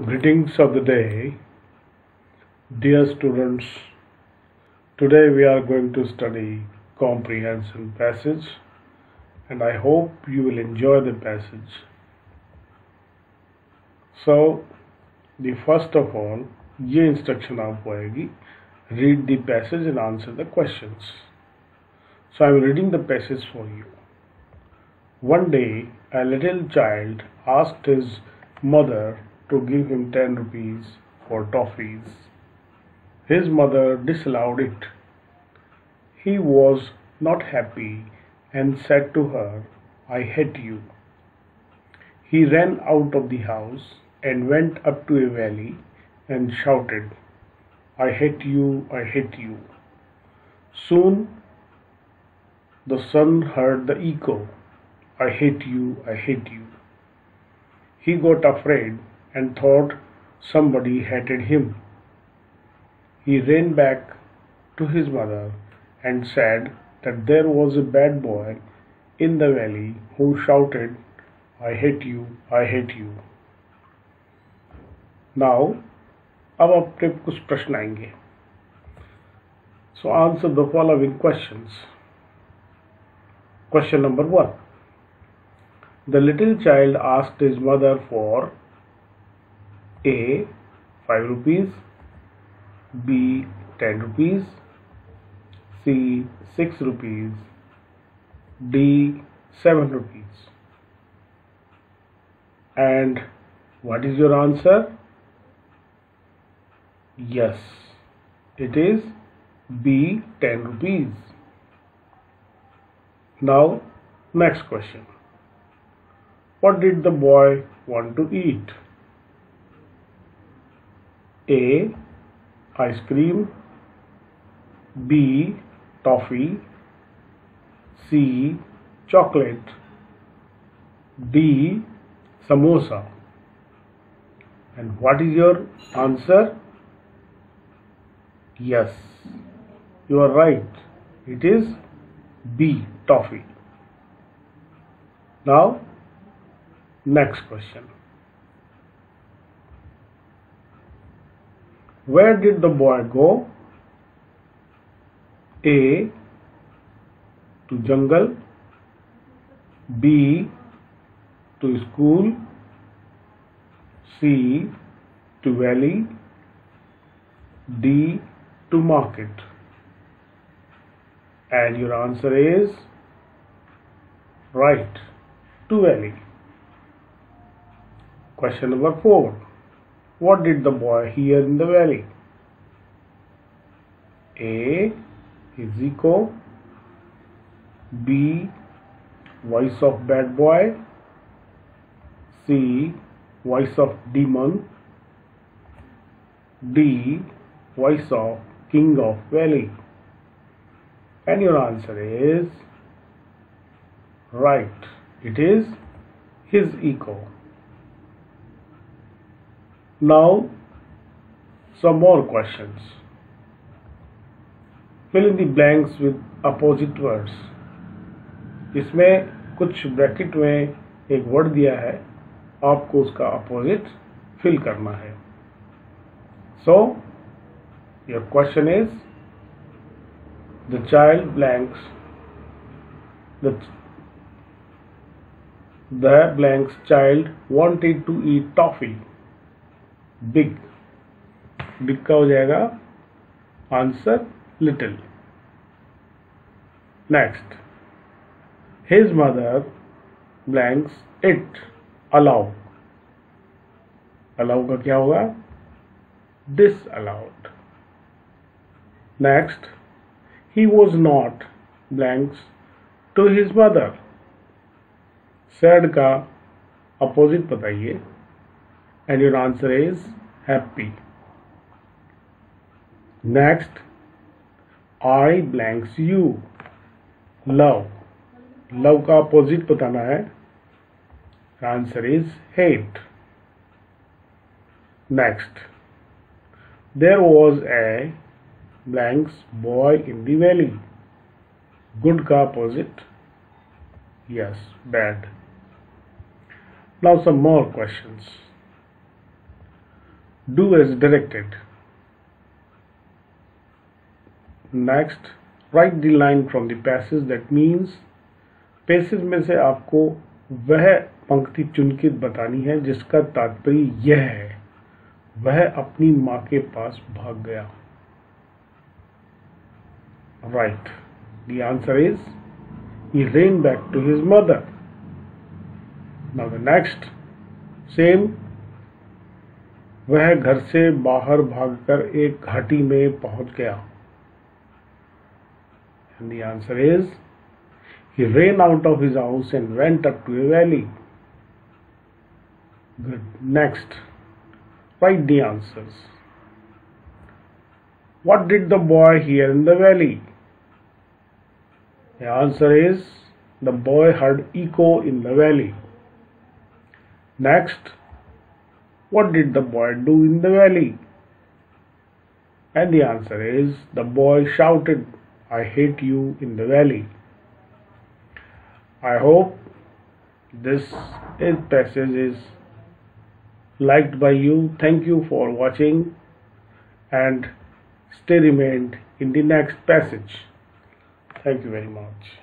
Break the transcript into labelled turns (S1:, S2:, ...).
S1: Greetings of the day, dear students. Today we are going to study comprehension passage and I hope you will enjoy the passage. So, the first of all, ये instruction आपको आएगी, read the passage and answer the questions. So I am reading the passage for you. One day, a little child asked his mother to give him 10 rupees for toffees. His mother disallowed it. He was not happy and said to her, "I hate you." He ran out of the house and went up to a valley and shouted, "I hate you, I hate you." Soon the son heard the echo, "I hate you, I hate you." He got afraid and thought somebody hated him. He ran back to his mother and said that there was a bad boy in the valley who shouted, "I hate you, I hate you." Now, अब आपके कुछ प्रश्न आएंगे. So answer the following questions. Question number 1. The little child asked his mother for A. 5 rupees, B. 10 rupees, C. 6 rupees, D. 7 rupees. And what is your answer? Yes, it is B. 10 rupees. Now, next question. What did the boy want to eat? A. Ice cream, B. Toffee, C. Chocolate, D. Samosa. And what is your answer? Yes, you are right. It is B. Toffee. Now, next question. Where did the boy go? A. To jungle, B. To school, C. To valley, D. To market. And your answer is right, to valley. Question number 4. What did the boy hear in the valley? A. His echo, B. Voice of bad boy, C. Voice of demon, D. Voice of king of valley. And your answer is right. It is his echo. Now, some more questions. Fill in the blanks with opposite words. इसमें कुछ bracket में एक word दिया है, आपको उसका opposite fill करना है. So, your question is, the child blanks, the blanks child wanted to eat toffee. Big. Big का हो जाएगा answer little. Next. His mother blanks it allow. Allow का क्या होगा? Disallowed. Next. He was not blanks to his mother. Sad का opposite बताइए. And your answer is happy. Next, I blanks you. Love. Love का opposite बताना है. Answer is hate. Next, there was a blanks boy in the valley. Good का opposite. Yes, bad. Now some more questions. Do as directed. Next, write the line from the passage. That means passage में से आपको वह पंक्ति चुनकर बतानी है जिसका तात्पर्य यह है, वह अपनी माँ के पास भाग गया. Right. The answer is he ran back to his mother. Now the next, same, वह घर से बाहर भागकर एक घाटी में पहुंच गया. And the answer is he ran out of his house and went up to a valley. Good. Next, write the answers. What did the boy hear in the valley? The answer is the boy heard echo in the valley. Next, what did the boy do in the valley? And the answer is the boy shouted, "I hate you," in the valley. I hope this passage is liked by you. Thank you for watching and stay remained in the next passage. Thank you very much.